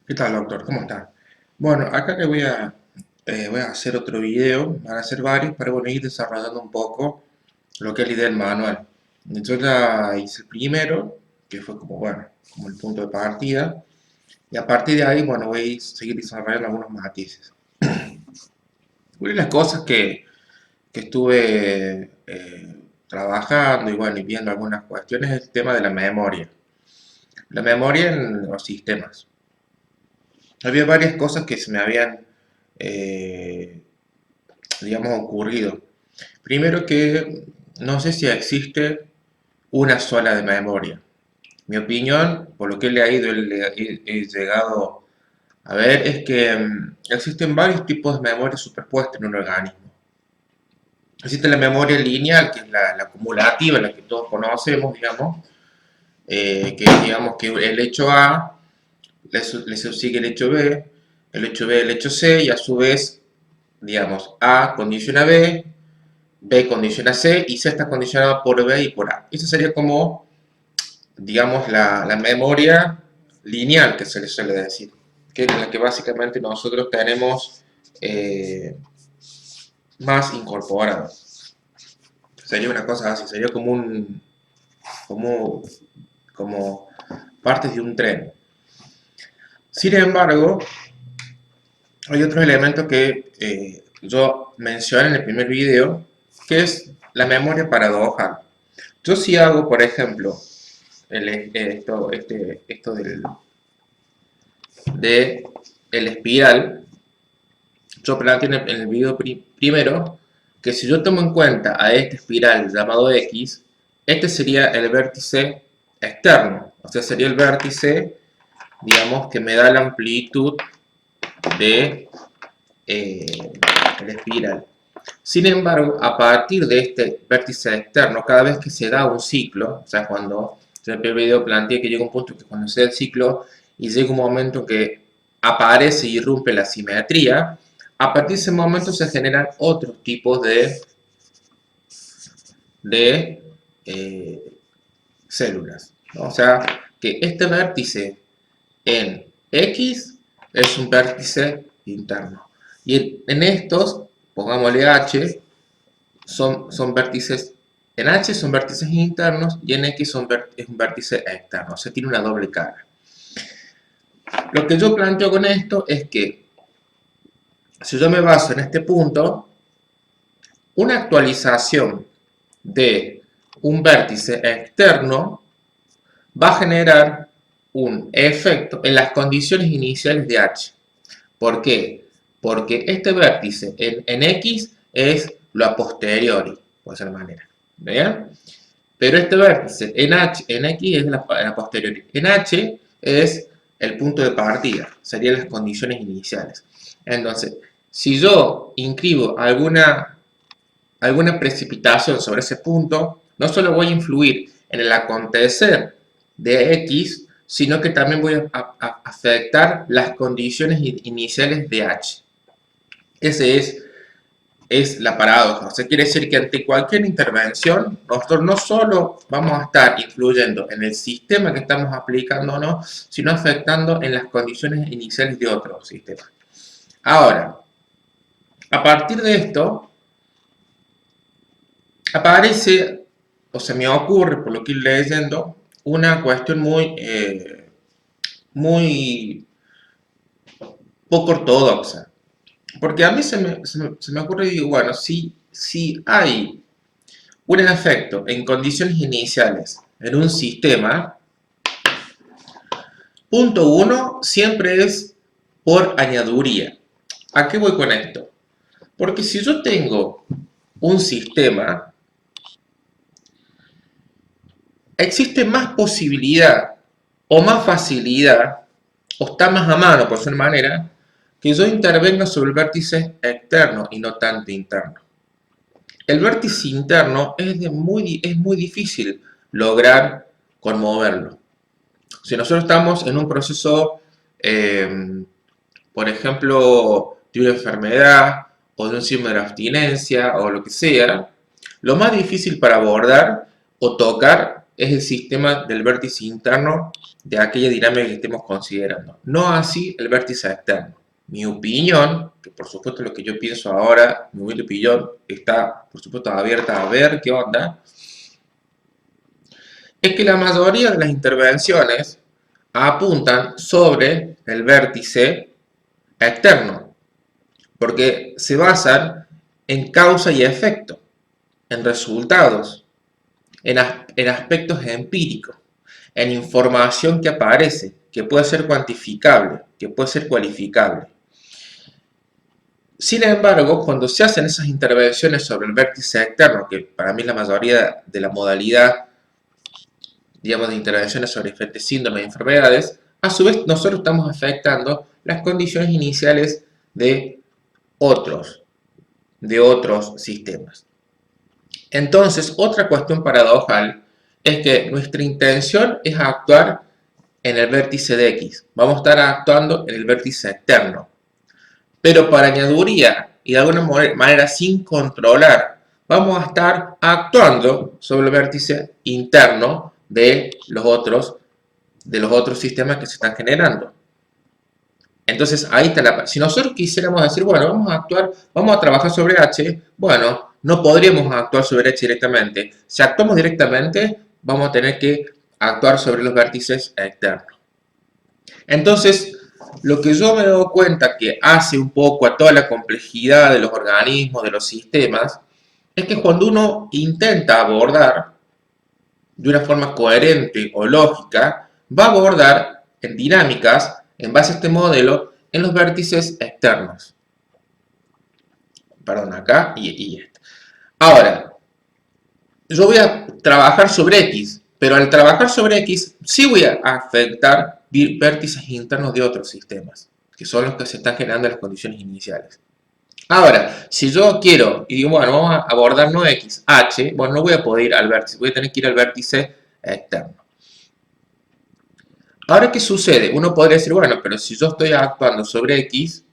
¿Qué tal, doctor? ¿Cómo está? Bueno, acá voy a hacer otro video, van a ser varios, para bueno, ir desarrollando un poco lo que es la idea del manual. Yo ya hice el primero, que fue como, bueno, como el punto de partida, y a partir de ahí, bueno, voy a seguir desarrollando algunos matices. Una de las cosas que estuve trabajando y bueno, y viendo algunas cuestiones es el tema de la memoria. La memoria en los sistemas. Había varias cosas que se me habían eh, digamos, ocurrido. Primero que no sé si existe una sola de memoria. Mi opinión, por lo que he leído, he llegado a ver, es que existen varios tipos de memoria superpuestas en un organismo. Existe la memoria lineal, que es la acumulativa, la que todos conocemos, digamos, que es, digamos, que el hecho A le sigue el hecho B el hecho C, y a su vez, digamos, A condiciona B, B condiciona C y C está condicionado por B y por A. Esa sería como, digamos, la memoria lineal que se le suele decir, que es en la que básicamente nosotros tenemos eh, más incorporado. Sería una cosa así, sería como, como partes de un tren. Sin embargo, hay otro elemento que yo mencioné en el primer video, que es la memoria paradojal. Yo si hago, por ejemplo, esto de el espiral, yo planteé en el video primero que si yo tomo en cuenta a este espiral llamado X, este sería el vértice externo, o sea, sería el vértice, digamos, que me da la amplitud de el espiral. Sin embargo, a partir de este vértice externo, cada vez que se da un ciclo, o sea, cuando en el primer video planteé que llega un punto que cuando se da el ciclo y llega un momento que aparece y irrumpe la simetría, a partir de ese momento se generan otros tipos de células, ¿no? O sea, que este vértice en X es un vértice interno. Y en estos, pongámosle H, son vértices, en H son vértices internos y en X es un vértice externo, o sea, tiene una doble cara. Lo que yo planteo con esto es que, si yo me baso en este punto, una actualización de un vértice externo va a generar un efecto en las condiciones iniciales de H. ¿Por qué? Porque este vértice en X es lo a posteriori, por esa manera. ¿Bien? Pero este vértice en X es la posteriori. En H es el punto de partida, serían las condiciones iniciales. Entonces, si yo inscribo alguna precipitación sobre ese punto, no solo voy a influir en el acontecer de X, sino que también voy a afectar las condiciones iniciales de H. Ese es la paradoja. O sea, quiere decir que ante cualquier intervención, nosotros no solo vamos a estar influyendo en el sistema que estamos aplicando, ¿no?, sino afectando en las condiciones iniciales de otro sistema. Ahora, a partir de esto, aparece, o se me ocurre, por lo que ir leyendo, una cuestión muy poco ortodoxa. Porque a mí se me ocurre y digo, bueno, si hay un efecto en condiciones iniciales en un sistema, punto uno siempre es por añaduría. ¿A qué voy con esto? Porque si yo tengo un sistema, existe más posibilidad o más facilidad, o está más a mano, por ser manera, que yo intervenga sobre el vértice externo y no tanto interno. El vértice interno es muy difícil lograr conmoverlo. Si nosotros estamos en un proceso, por ejemplo, de una enfermedad o de un síndrome de abstinencia o lo que sea, lo más difícil para abordar o tocar es el sistema del vértice interno de aquella dinámica que estemos considerando. No así el vértice externo. Mi opinión, que por supuesto lo que yo pienso ahora, mi humilde opinión, está por supuesto abierta a ver qué onda, es que la mayoría de las intervenciones apuntan sobre el vértice externo, porque se basan en causa y efecto, en resultados, en aspectos empíricos, en información que aparece, que puede ser cuantificable, que puede ser cualificable. Sin embargo, cuando se hacen esas intervenciones sobre el vértice externo, que para mí es la mayoría de la modalidad, digamos, de intervenciones sobre diferentes síndromes y enfermedades, a su vez nosotros estamos afectando las condiciones iniciales de otros sistemas. Entonces, otra cuestión paradojal es que nuestra intención es actuar en el vértice de X. Vamos a estar actuando en el vértice externo. Pero para añadiduría y de alguna manera sin controlar, vamos a estar actuando sobre el vértice interno de los otros sistemas que se están generando. Entonces ahí está si nosotros quisiéramos decir, bueno, vamos a trabajar sobre H, bueno, no podríamos actuar sobre H directamente. Si actuamos directamente, vamos a tener que actuar sobre los vértices externos. Entonces, lo que yo me doy cuenta que hace un poco a toda la complejidad de los organismos, de los sistemas, es que cuando uno intenta abordar de una forma coherente o lógica, va a abordar en dinámicas, en base a este modelo, en los vértices externos. Perdón, acá y este. Ahora, yo voy a trabajar sobre X, pero al trabajar sobre X sí voy a afectar vértices internos de otros sistemas, que son los que se están generando en las condiciones iniciales. Ahora, si yo quiero, y digo, bueno, vamos a abordar no X, H, bueno, no voy a poder ir al vértice, voy a tener que ir al vértice externo. Ahora, ¿qué sucede? Uno podría decir, bueno, pero si yo estoy actuando sobre X,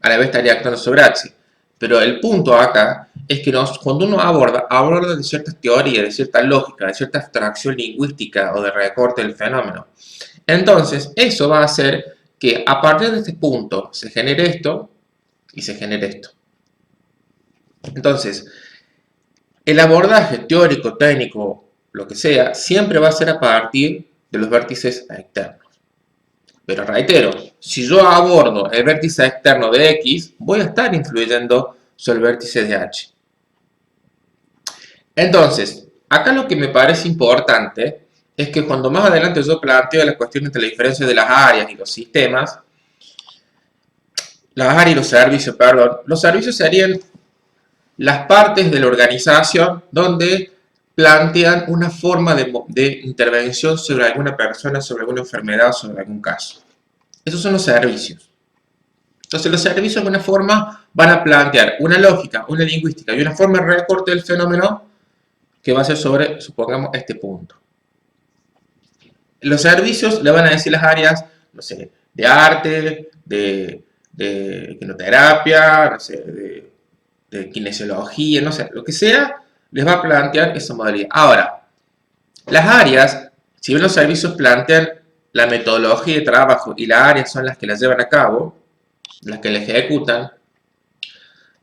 a la vez estaría actuando sobre H. Pero el punto acá es que cuando uno aborda de ciertas teorías, de cierta lógica, de cierta abstracción lingüística o de recorte del fenómeno. Entonces, eso va a hacer que a partir de este punto se genere esto y se genere esto. Entonces, el abordaje teórico, técnico, lo que sea, siempre va a ser a partir de los vértices externos. Pero reitero, si yo abordo el vértice externo de X, voy a estar influyendo sobre el vértice de H. Entonces, acá lo que me parece importante es que cuando más adelante yo planteo la cuestión entre la diferencia de las áreas y los sistemas, las áreas y los servicios serían las partes de la organización donde plantean una forma de intervención sobre alguna persona, sobre alguna enfermedad, sobre algún caso. Esos son los servicios. Entonces los servicios de alguna forma van a plantear una lógica, una lingüística y una forma de recorte del fenómeno que va a ser sobre, supongamos, este punto. Los servicios le van a decir las áreas, no sé, de arte, de quinoterapia, no sé, de kinesiología, no sé, lo que sea, les va a plantear esa modalidad. Ahora, las áreas, si bien los servicios plantean la metodología de trabajo y las áreas son las que las llevan a cabo, las que la ejecutan,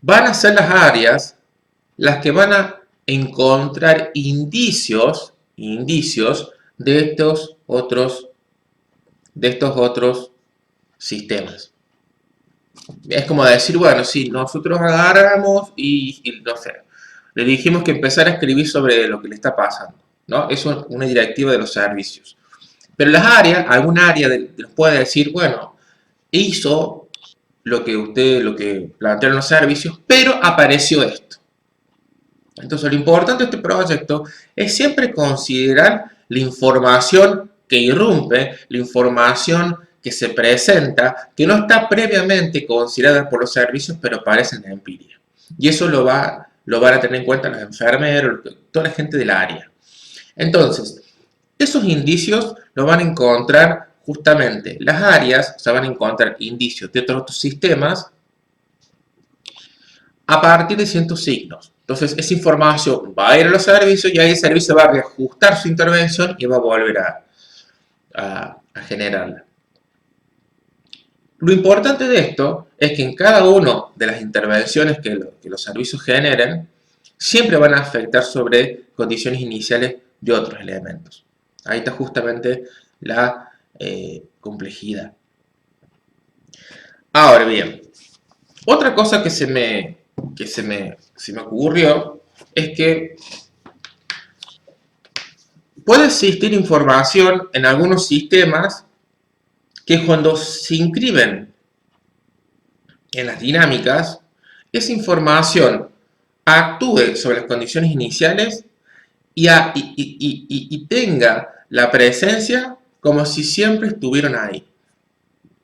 van a ser las áreas las que van a encontrar indicios de estos otros sistemas. Es como decir, bueno, si nosotros agarramos y no sé, le dijimos que empezara a escribir sobre lo que le está pasando, ¿no? Eso es una directiva de los servicios. Pero las áreas, alguna área puede decir, bueno, hizo lo que plantearon los servicios, pero apareció esto. Entonces, lo importante de este proyecto es siempre considerar la información que irrumpe, la información que se presenta, que no está previamente considerada por los servicios, pero aparece en la empiria. Y eso lo van a tener en cuenta los enfermeros, toda la gente del área. Entonces, esos indicios los van a encontrar justamente las áreas, o sea, van a encontrar indicios de otros sistemas a partir de ciertos signos. Entonces esa información va a ir a los servicios y ahí el servicio va a reajustar su intervención y va a volver a generarla. Lo importante de esto es que en cada una de las intervenciones que los servicios generen, siempre van a afectar sobre condiciones iniciales de otros elementos. Ahí está justamente la complejidad. Ahora bien, otra cosa que se me ocurrió es que puede existir información en algunos sistemas que cuando se inscriben en las dinámicas, esa información actúe sobre las condiciones iniciales y tenga la presencia como si siempre estuvieran ahí.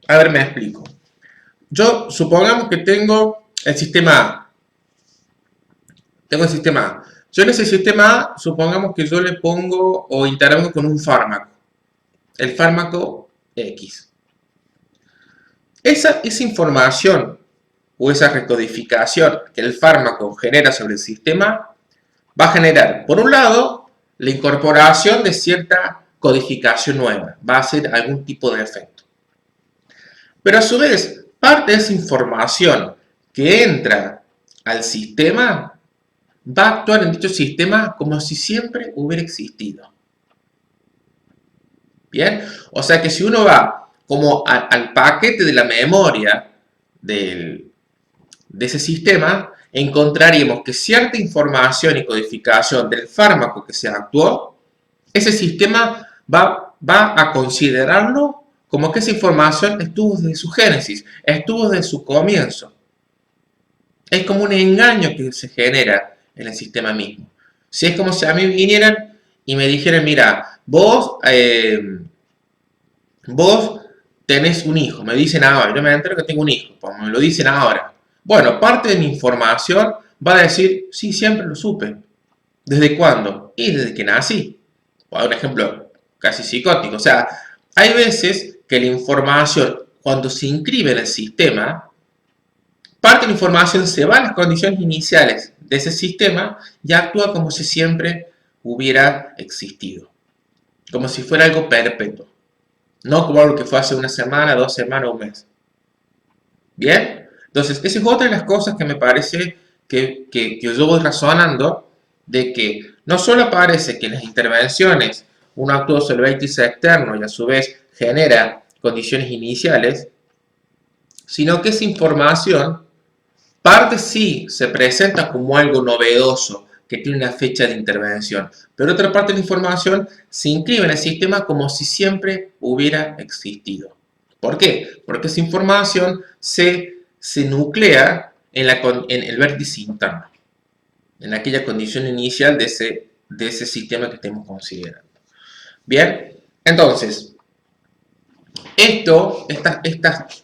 A ver, me explico. Yo supongamos que tengo el sistema A. Tengo el sistema A. Yo en ese sistema A, supongamos que yo le pongo o intervengo con un fármaco. El fármaco X. Esa información o esa recodificación que el fármaco genera sobre el sistema va a generar, por un lado, la incorporación de cierta codificación nueva. Va a hacer algún tipo de efecto. Pero a su vez, parte de esa información que entra al sistema va a actuar en dicho sistema como si siempre hubiera existido. Bien, o sea que si uno va como al paquete de la memoria de ese sistema, encontraríamos que cierta información y codificación del fármaco que se actuó, ese sistema va a considerarlo como que esa información estuvo desde su génesis, estuvo desde su comienzo. Es como un engaño que se genera en el sistema mismo. Si es como si a mí vinieran y me dijeran, mira, vos tenés un hijo, me dicen ahora, yo me entero que tengo un hijo, pues me lo dicen ahora. Bueno, parte de mi información va a decir, sí, siempre lo supe. ¿Desde cuándo? Y desde que nací. Por un ejemplo casi psicótico. O sea, hay veces que la información, cuando se inscribe en el sistema, parte de la información se va a las condiciones iniciales de ese sistema y actúa como si siempre hubiera existido. Como si fuera algo perpetuo. No como algo que fue hace una semana, 2 semanas, un mes. ¿Bien? Entonces, esa es otra de las cosas que me parece que yo voy razonando, de que no solo aparece que en las intervenciones uno actúa sobre el vértice externo y a su vez genera condiciones iniciales, sino que esa información, parte sí se presenta como algo novedoso, que tiene una fecha de intervención, pero otra parte de la información se inscribe en el sistema como si siempre hubiera existido. ¿Por qué? Porque esa información se nuclea en el vértice interno, en aquella condición inicial de ese sistema que estemos considerando. Bien, entonces,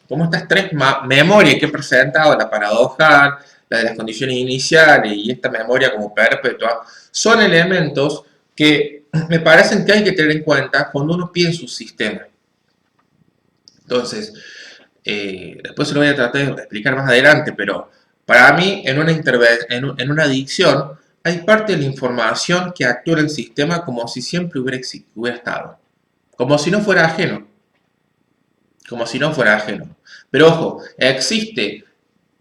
como estas tres memorias que he presentado, la paradojal, la de las condiciones iniciales y esta memoria como perpetua, son elementos que me parecen que hay que tener en cuenta cuando uno piensa un sistema. Entonces, después se lo voy a tratar de explicar más adelante, pero para mí en una adicción hay parte de la información que actúa en el sistema como si siempre hubiera estado, como si no fuera ajeno. Como si no fuera ajeno. Pero ojo, existe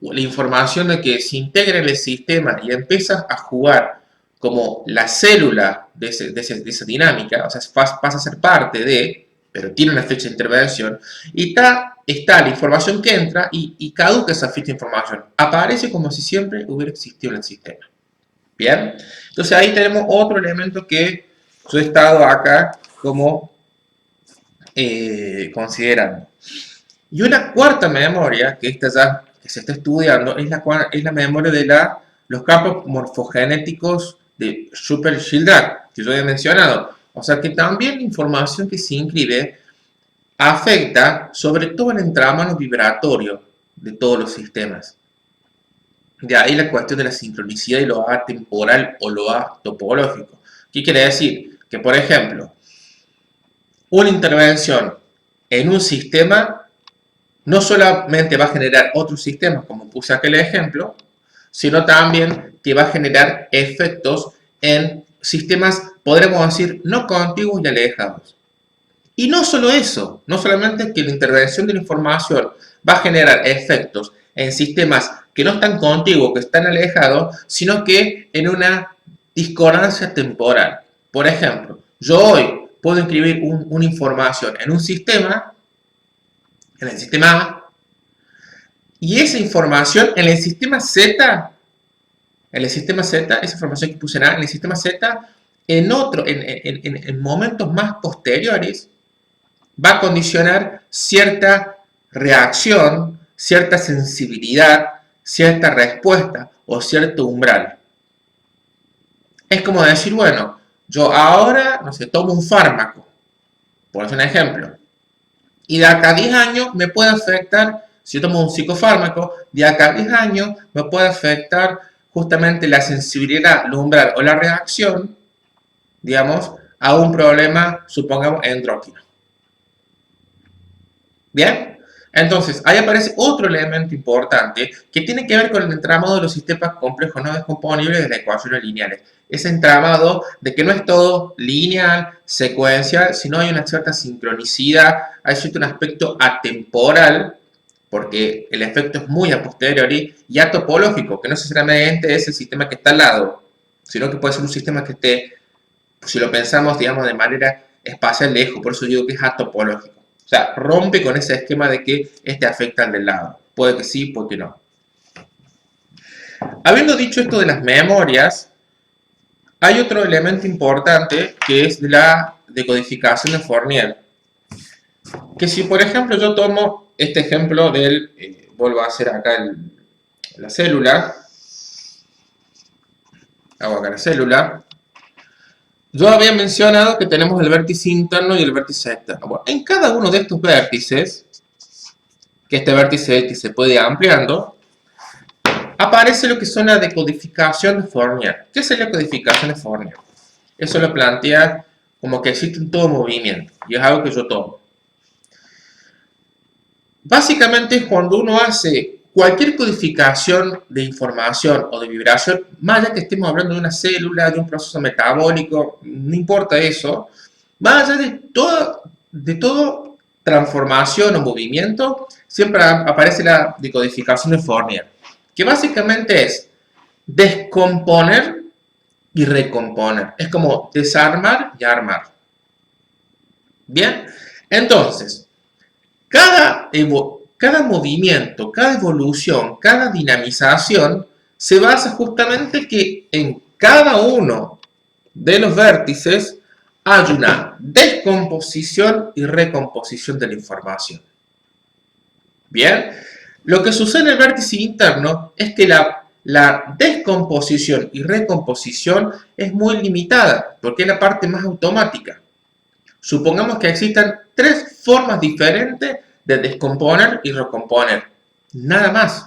la información de que se integra en el sistema y empieza a jugar como la célula de esa dinámica, o sea, pasa a ser parte de, pero tiene una fecha de intervención, y está la información que entra y caduca esa fecha de información. Aparece como si siempre hubiera existido en el sistema. Bien, entonces ahí tenemos otro elemento que yo he estado acá como considerando. Y una cuarta memoria, que esta ya que se está estudiando, es la memoria de los campos morfogenéticos de Schubert-Childat, que yo he mencionado. O sea que también la información que se inscribe afecta sobre todo el entramado vibratorio de todos los sistemas. De ahí la cuestión de la sincronicidad y lo atemporal o lo atopológico. ¿Qué quiere decir? Que, por ejemplo, una intervención en un sistema no solamente va a generar otros sistemas, como puse aquel ejemplo, sino también que va a generar efectos en sistemas, podremos decir, no contiguos y alejados. Y no solo eso, no solamente que la intervención de la información va a generar efectos en sistemas que no están contiguos, que están alejados, sino que en una discordancia temporal. Por ejemplo, yo hoy puedo inscribir una información en un sistema, en el sistema A, y esa información en el sistema Z, esa información que puse en A, en el sistema Z, en momentos más posteriores, va a condicionar cierta reacción, cierta sensibilidad, cierta respuesta o cierto umbral. Es como decir, bueno, yo ahora, no sé, tomo un fármaco, por un ejemplo, y de acá a 10 años me puede afectar, si yo tomo un psicofármaco, de acá a 10 años me puede afectar justamente la sensibilidad, el umbral o la reacción, digamos, a un problema, supongamos, endocrino. ¿Bien? Entonces, ahí aparece otro elemento importante que tiene que ver con el entramado de los sistemas complejos no descomponibles de las ecuaciones lineales. Ese entramado de que no es todo lineal, secuencial, sino hay una cierta sincronicidad, hay cierto un aspecto atemporal, porque el efecto es muy a posteriori, y atopológico, que no necesariamente es el sistema que está al lado, sino que puede ser un sistema que esté, si lo pensamos, digamos, de manera espacial lejos, por eso digo que es atopológico. O sea, rompe con ese esquema de que este afecta al del lado. Puede que sí, puede que no. Habiendo dicho esto de las memorias, hay otro elemento importante que es la decodificación de Fourier. Que si, por ejemplo, yo tomo este ejemplo del, vuelvo a hacer acá la célula, hago acá la célula, yo había mencionado que tenemos el vértice interno y el vértice externo. Bueno, en cada uno de estos vértices, que este vértice X se puede ir ampliando, aparece lo que son la decodificación de Fourier. ¿Qué es la decodificación de Fourier? Eso lo plantea como que existe un todo movimiento, y es algo que yo tomo. Básicamente es cuando uno hace cualquier codificación de información o de vibración, más allá que estemos hablando de una célula, de un proceso metabólico, no importa eso, más allá de todo transformación o movimiento, siempre aparece la decodificación de Fourier, que básicamente es descomponer y recomponer. Es como desarmar y armar. Bien, entonces, cada movimiento, cada evolución, cada dinamización se basa justamente que en cada uno de los vértices hay una descomposición y recomposición de la información. Bien, lo que sucede en el vértice interno es que la descomposición y recomposición es muy limitada, porque es la parte más automática. Supongamos que existan 3 formas diferentes de descomponer y recomponer. Nada más.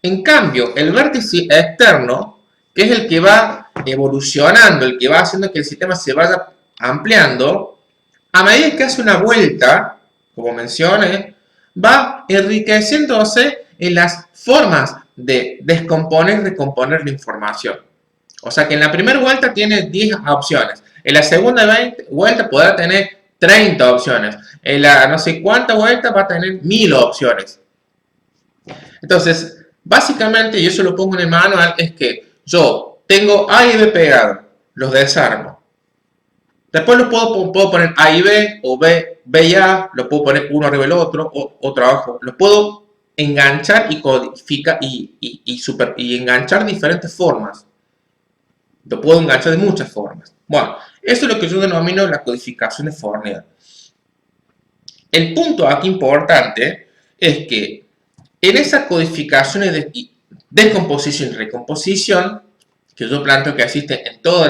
En cambio, el vértice externo, que es el que va evolucionando, el que va haciendo que el sistema se vaya ampliando, a medida que hace una vuelta, como mencioné, va enriqueciéndose en las formas de descomponer y recomponer la información. O sea que en la primera vuelta tiene 10 opciones. En la segunda vuelta podrá tener 30 opciones. En la no sé cuánta vuelta va a tener 1000 opciones. Entonces, básicamente, y eso lo pongo en el manual, es que yo tengo A y B pegados, los desarmo. Después los puedo poner A y B, o B y A, lo puedo poner uno arriba del otro, o trabajo. Los puedo enganchar y codificar y enganchar de diferentes formas. Lo puedo enganchar de muchas formas. Bueno, eso es lo que yo denomino la codificación de Fourier. El punto aquí importante es que en esa codificación de descomposición y recomposición, que yo planteo que existe en todos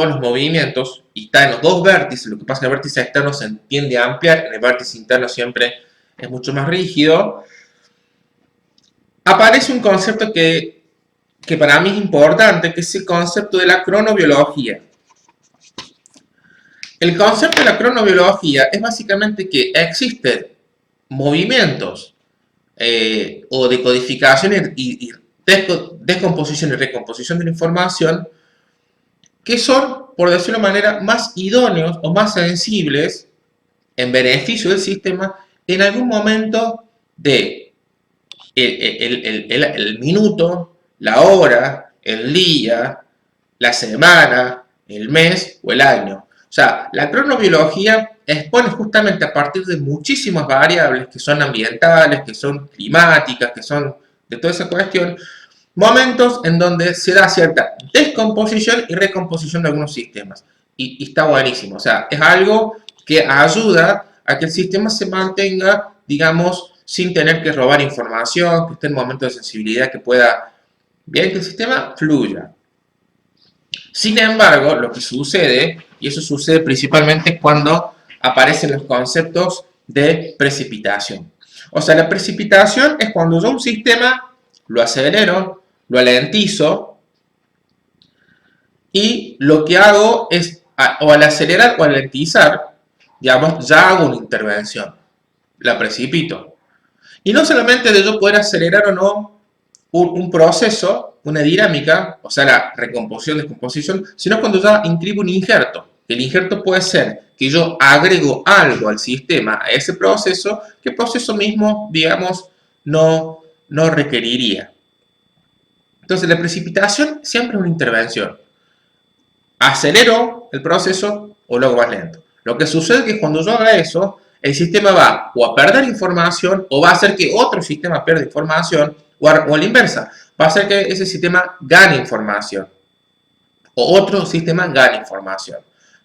los movimientos y está en los dos vértices, lo que pasa en el vértice externo se tiende a ampliar, en el vértice interno siempre es mucho más rígido, aparece un concepto que para mí es importante, que es el concepto de la cronobiología. El concepto de la cronobiología es básicamente que existen movimientos o decodificaciones descomposición y recomposición de la información, que son, por decirlo de manera, más idóneos o más sensibles en beneficio del sistema en algún momento de el minuto, la hora, el día, la semana, el mes o el año. O sea, la cronobiología expone justamente a partir de muchísimas variables que son ambientales, que son climáticas, que son de toda esa cuestión, momentos en donde se da cierta descomposición y recomposición de algunos sistemas. Y está buenísimo. O sea, es algo que ayuda a que el sistema se mantenga, digamos, sin tener que robar información, que esté en momentos de sensibilidad, que pueda, bien, que el sistema fluya. Sin embargo, lo que sucede, y eso sucede principalmente cuando aparecen los conceptos de precipitación. O sea, la precipitación es cuando yo un sistema lo acelero, lo alentizo, y lo que hago es, o al acelerar o alentizar, digamos, ya hago una intervención, la precipito. Y no solamente de yo poder acelerar o no un proceso, una dinámica, o sea, la recomposición, descomposición, sino cuando ya inscribo un injerto. El injerto puede ser que yo agrego algo al sistema, a ese proceso, que el proceso mismo, digamos, no requeriría. Entonces, la precipitación siempre es una intervención. Acelero el proceso o lo hago más lento. Lo que sucede es que cuando yo haga eso, el sistema va o a perder información o va a hacer que otro sistema pierda información o a la inversa. Va a hacer que ese sistema gane información o otro sistema gane información.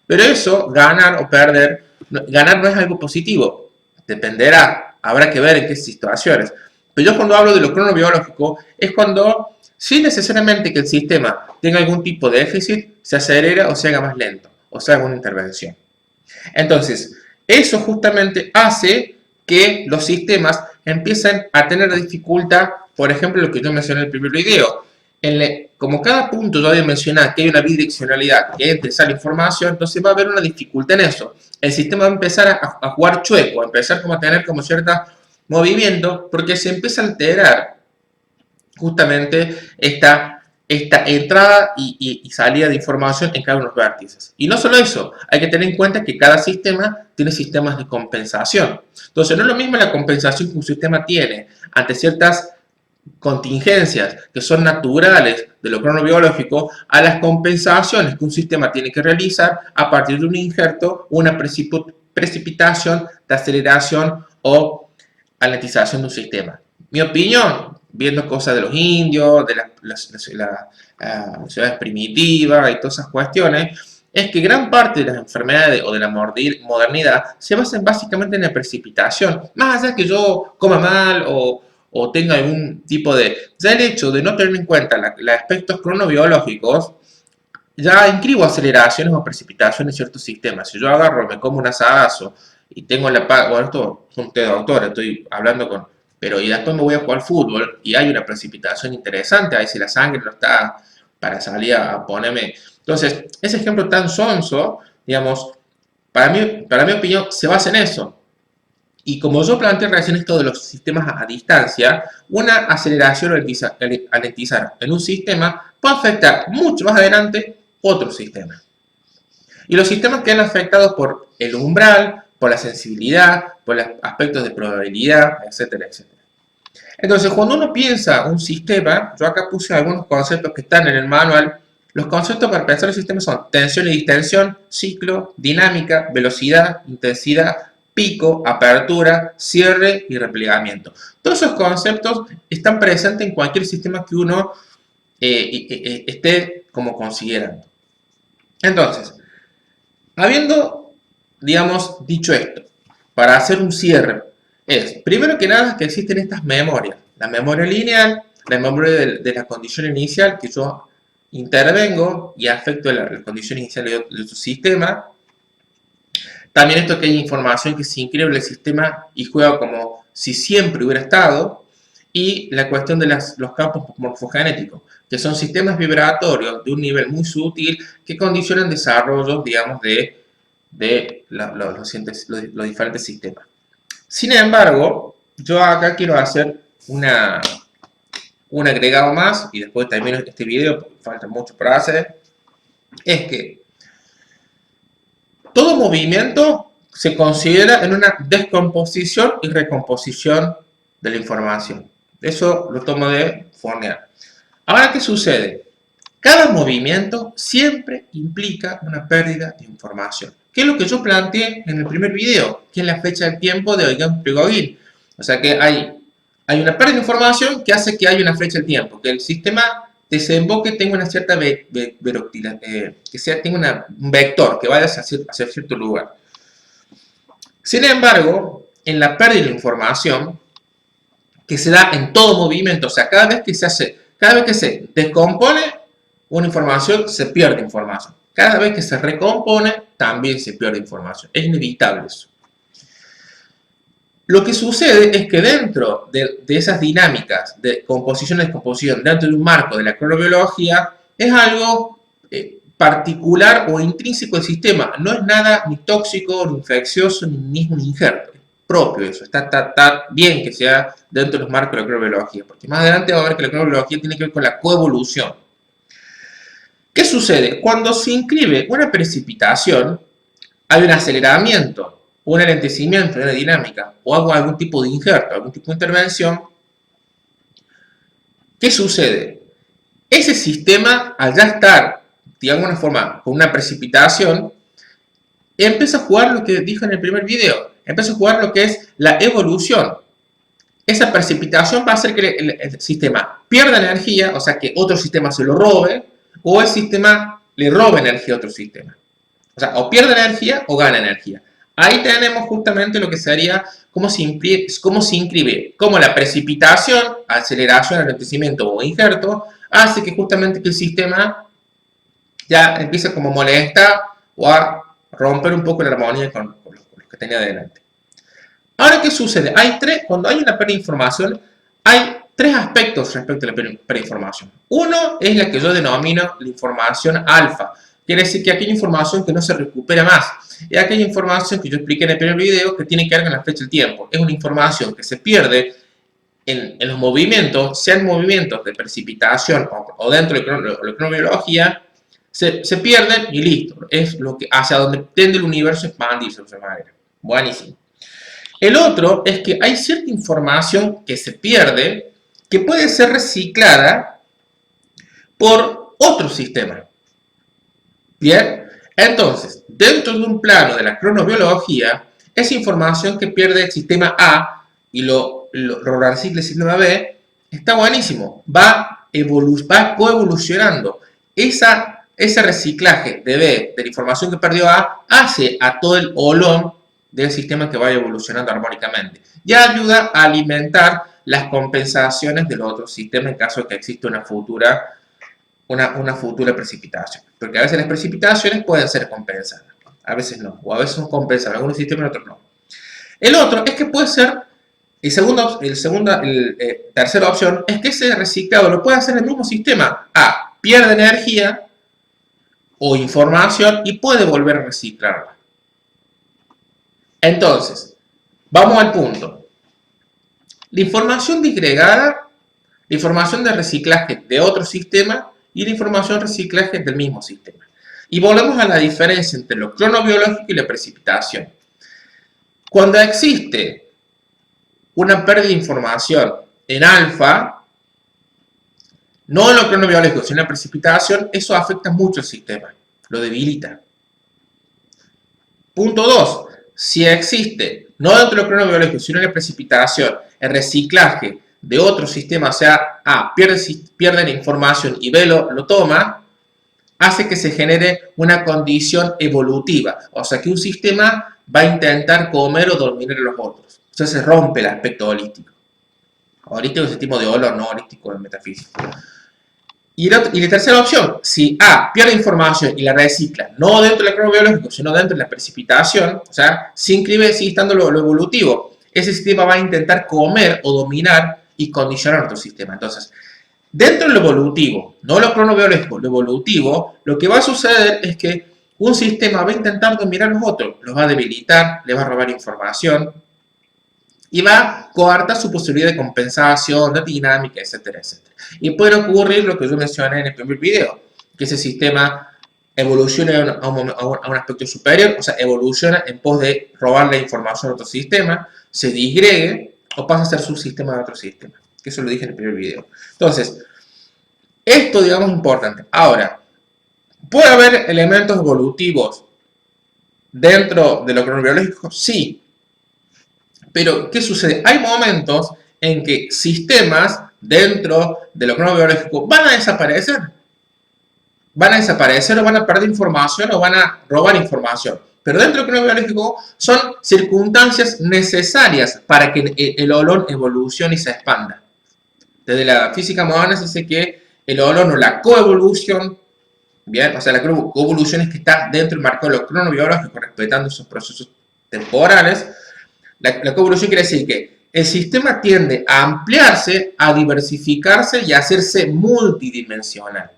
Pero eso, ganar o perder, ganar no es algo positivo. Dependerá, habrá que ver en qué situaciones. Pero yo cuando hablo de lo cronobiológico es cuando, sin necesariamente que el sistema tenga algún tipo de déficit, se acelera o se haga más lento, o se haga una intervención. Entonces, eso justamente hace que los sistemas empiecen a tener dificultad, por ejemplo, lo que yo mencioné en el primer video. Como cada punto yo había mencionado que hay una bidireccionalidad, que entra y sale información, entonces va a haber una dificultad en eso. El sistema va a empezar a jugar chueco, a empezar como a tener como cierto movimiento, porque se empieza a alterar justamente esta entrada y salida de información en cada uno de los vértices. Y no solo eso, hay que tener en cuenta que cada sistema tiene sistemas de compensación. Entonces, no es lo mismo la compensación que un sistema tiene ante ciertas contingencias que son naturales de lo cronobiológico a las compensaciones que un sistema tiene que realizar a partir de un injerto, una precipitación, de aceleración o alentización de un sistema. Mi opinión, viendo cosas de los indios, de las ciudades primitivas y todas esas cuestiones, es que gran parte de las enfermedades o de la modernidad se basan básicamente en la precipitación. Más allá que yo coma mal o tenga algún tipo de... Ya el hecho de no tener en cuenta los aspectos cronobiológicos, ya inscribo aceleraciones o precipitaciones en ciertos sistemas. Si yo agarro, me como un asadazo y tengo la... Bueno, esto es un té de doctor, estoy hablando con... Pero y después me voy a jugar fútbol y hay una precipitación interesante, ahí si la sangre no está para salir a ponerme... Entonces, ese ejemplo tan sonso, digamos, para mi opinión, se basa en eso. Y como yo planteé recién esto de los sistemas a distancia, una aceleración o alentizar en un sistema puede afectar mucho más adelante otro sistema. Y los sistemas quedan afectados por el umbral, por la sensibilidad, por los aspectos de probabilidad, etcétera, etcétera. Entonces, cuando uno piensa un sistema, yo acá puse algunos conceptos que están en el manual. Los conceptos para pensar el sistema son tensión y distensión, ciclo, dinámica, velocidad, intensidad, pico, apertura, cierre y replegamiento. Todos esos conceptos están presentes en cualquier sistema que uno esté como considerando. Entonces, habiendo, digamos, dicho esto, para hacer un cierre, es, primero que nada, que existen estas memorias. La memoria lineal, la memoria de la condición inicial, que yo intervengo y afecto la condición inicial de su sistema. También esto que hay información que se inscribe en el sistema y juega como si siempre hubiera estado. Y la cuestión de los campos morfogenéticos, que son sistemas vibratorios de un nivel muy sutil que condicionan desarrollos, digamos, de los diferentes sistemas. Sin embargo, yo acá quiero hacer un agregado más, y después termino este video porque falta mucho por hacer, es que todo movimiento se considera en una descomposición y recomposición de la información. Eso lo tomo de Fournier. Ahora, ¿qué sucede? Cada movimiento siempre implica una pérdida de información, que es lo que yo planteé en el primer video, que es la fecha del tiempo de Huygens-Prigogine. O sea que hay una pérdida de información que hace que haya una flecha del tiempo, que el sistema desemboque tenga una cierta tenga un vector que vaya hacia cierto lugar. Sin embargo, en la pérdida de información, que se da en todo movimiento, o sea, cada vez que se descompone una información, se pierde información. Cada vez que se recompone, también se pierde información. Es inevitable eso. Lo que sucede es que dentro de esas dinámicas de composición y descomposición, dentro de un marco de la cronobiología, es algo particular o intrínseco del sistema. No es nada ni tóxico, ni infeccioso, ni un injerto. Es propio eso. Está bien que sea dentro de los marcos de la cronobiología, porque más adelante vamos a ver que la cronobiología tiene que ver con la coevolución. ¿Qué sucede? Cuando se inscribe una precipitación, hay un aceleramiento, un alentecimiento de la dinámica, o hago algún tipo de injerto, algún tipo de intervención. ¿Qué sucede? Ese sistema, al ya estar, de alguna forma, con una precipitación, empieza a jugar lo que dije en el primer video, empieza a jugar lo que es la evolución. Esa precipitación va a hacer que el sistema pierda energía, o sea que otro sistema se lo robe, o el sistema le robe energía a otro sistema. O sea, o pierde energía o gana energía. Ahí tenemos justamente lo que sería cómo se inscribe, cómo la precipitación, aceleración, alentecimiento o injerto hace que justamente que el sistema ya empiece como a molestar o a romper un poco la armonía con lo que tenía adelante. Ahora, ¿qué sucede? Cuando hay una pérdida de información, hay tres aspectos respecto a la pérdida de información. Uno es la que yo denomino la información alfa. Quiere decir que aquella información que no se recupera más. Y aquella información que yo expliqué en el primer video que tiene que ver con la fecha del tiempo. Es una información que se pierde en los movimientos, sean movimientos de precipitación o dentro de la cronobiología, se pierden y listo. Es lo que hacia donde tiende el universo expandirse de esa manera. Buenísimo. El otro es que hay cierta información que se pierde que puede ser reciclada por otro sistema. Bien, entonces, dentro de un plano de la cronobiología, esa información que pierde el sistema A y lo recicla el sistema B, está buenísimo, va coevolucionando. Ese reciclaje de B, de la información que perdió A, hace a todo el holón del sistema que vaya evolucionando armónicamente y ayuda a alimentar las compensaciones del otro sistema en caso de que exista una futura precipitación, porque a veces las precipitaciones pueden ser compensadas, a veces no, o a veces son compensadas, en algunos sistemas en otros no. El otro es que puede ser, tercera opción es que ese reciclado lo puede hacer el mismo sistema. Pierde energía o información y puede volver a reciclarla. Entonces, vamos al punto. La información disgregada, la información de reciclaje de otro sistema y la información de reciclaje del mismo sistema. Y volvemos a la diferencia entre lo cronobiológico y la precipitación. Cuando existe una pérdida de información en alfa, no en lo cronobiológico, sino en la precipitación, eso afecta mucho al sistema, lo debilita. Punto 2. Si existe, no dentro de lo cronobiológico, sino en la precipitación, el reciclaje de otro sistema, o sea, pierde la información y B lo toma, hace que se genere una condición evolutiva. O sea, que un sistema va a intentar comer o dominar a los otros. O sea, se rompe el aspecto holístico. Holístico es el tipo de olor, no holístico en metafísico. Y la tercera opción, si A pierde información y la recicla, no dentro del cronobiológico, sino dentro de la precipitación, o sea, se inscribe, sigue estando lo evolutivo, ese sistema va a intentar comer o dominar y condicionar otro sistema. Entonces, dentro de lo evolutivo, no lo cronobiológico, lo evolutivo, lo que va a suceder es que un sistema va a intentar dominar a los otros, los va a debilitar, le va a robar información, y va a coartar su posibilidad de compensación, de dinámica, etcétera, etcétera. Y puede ocurrir lo que yo mencioné en el primer video, que ese sistema evoluciona a un aspecto superior, o sea, evoluciona en pos de robar la información a otro sistema, se disgregue o pasa a ser subsistema de otro sistema. Que eso lo dije en el primer video. Entonces, esto, digamos, es importante. Ahora, ¿puede haber elementos evolutivos dentro de lo cronobiológico? Sí. Pero, ¿qué sucede? Hay momentos en que sistemas dentro de lo cronobiológico van a desaparecer. Van a desaparecer o van a perder información o van a robar información. Pero dentro del cronobiológico son circunstancias necesarias para que el olón evolucione y se expanda. Desde la física moderna se dice que el olón o la coevolución, bien, o sea, la coevolución es que está dentro del marco de lo cronobiológico, respetando esos procesos temporales. La coevolución quiere decir que el sistema tiende a ampliarse, a diversificarse y a hacerse multidimensional.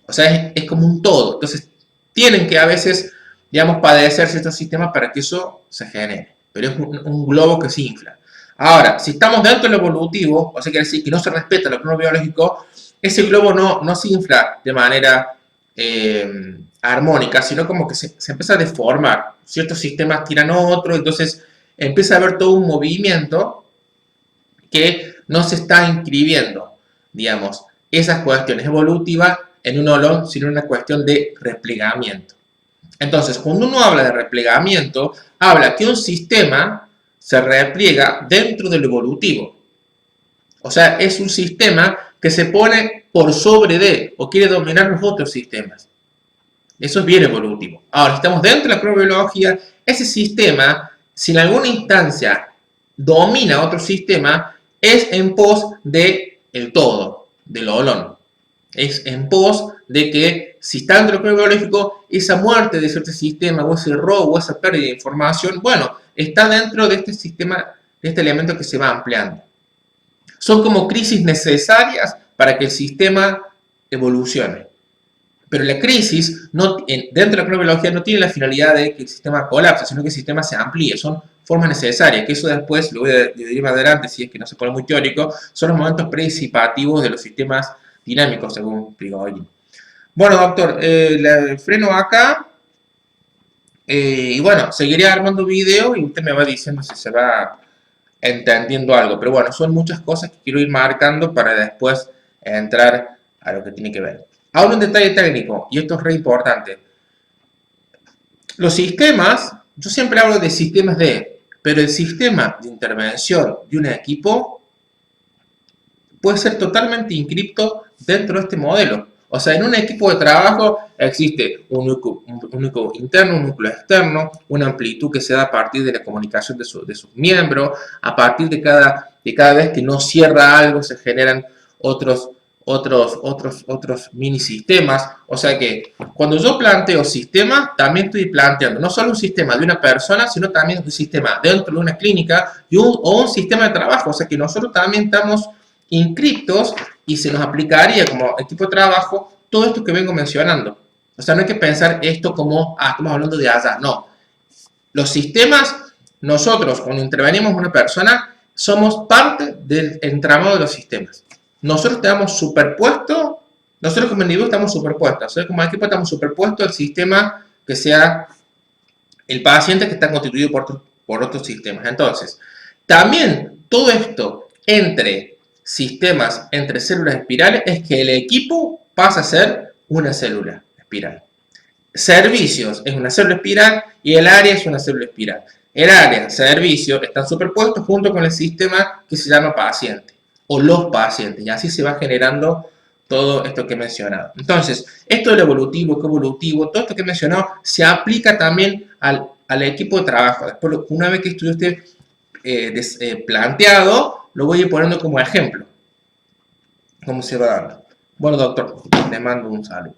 O sea, es como un todo. Entonces, tienen que a veces, digamos, padecer ciertos sistemas para que eso se genere. Pero es un globo que se infla. Ahora, si estamos dentro del evolutivo, o sea, quiere decir que no se respeta lo cronobiológico, ese globo no se infla de manera armónica, sino como que se empieza a deformar. Ciertos sistemas tiran otro, entonces empieza a haber todo un movimiento que no se está inscribiendo, digamos, esas cuestiones evolutivas en un olón, sino una cuestión de replegamiento. Entonces, cuando uno habla de replegamiento, habla que un sistema se repliega dentro del evolutivo. O sea, es un sistema que se pone por sobre de o quiere dominar los otros sistemas. Eso es bien evolutivo. Ahora, si estamos dentro de la cronobiología, ese sistema, si en alguna instancia domina otro sistema, es en pos del todo, del olón. Es en pos de que, si está dentro del cronobiológico, esa muerte de cierto sistema, o ese robo, o esa pérdida de información, bueno, está dentro de este sistema, de este elemento que se va ampliando. Son como crisis necesarias para que el sistema evolucione. Pero la crisis, dentro de la cronobiología, no tiene la finalidad de que el sistema colapse, sino que el sistema se amplíe. Son formas necesarias, que eso después, lo voy a dividir más adelante, si es que no se pone muy teórico, son los momentos predicipativos de los sistemas dinámicos, según Prigogine. Bueno, doctor, le freno acá. Y bueno, seguiré armando video y usted me va diciendo si se va entendiendo algo. Pero bueno, son muchas cosas que quiero ir marcando para después entrar a lo que tiene que ver. Ahora un detalle técnico, y esto es re importante. Los sistemas, yo siempre hablo de sistemas pero el sistema de intervención de un equipo puede ser totalmente inscripto dentro de este modelo. O sea, en un equipo de trabajo existe un núcleo interno, un núcleo externo, una amplitud que se da a partir de la comunicación de sus miembros, a partir de cada vez que no cierra algo se generan otros mini sistemas. O sea que cuando yo planteo sistemas, también estoy planteando no solo un sistema de una persona, sino también un sistema dentro de una clínica o un sistema de trabajo. O sea que nosotros también estamos inscriptos y se nos aplicaría como equipo de trabajo todo esto que vengo mencionando. O sea, no hay que pensar esto como, estamos hablando de allá. No. Los sistemas, nosotros cuando intervenimos en una persona, somos parte del entramado de los sistemas. Nosotros estamos superpuestos, nosotros como individuos estamos superpuestos, o sea, como equipo estamos superpuestos al sistema que sea el paciente que está constituido por otros sistemas. Entonces, también todo esto entre sistemas, entre células espirales, es que el equipo pasa a ser una célula espiral. Servicios es una célula espiral y el área es una célula espiral. El área, servicio, están superpuestos junto con el sistema que se llama paciente o los pacientes, y así se va generando todo esto que he mencionado. Entonces, esto del evolutivo, coevolutivo, todo esto que he mencionado se aplica también al equipo de trabajo. Después, una vez que estuve planteado, lo voy a ir poniendo como ejemplo. ¿Cómo se va dando? Bueno, doctor, le mando un saludo.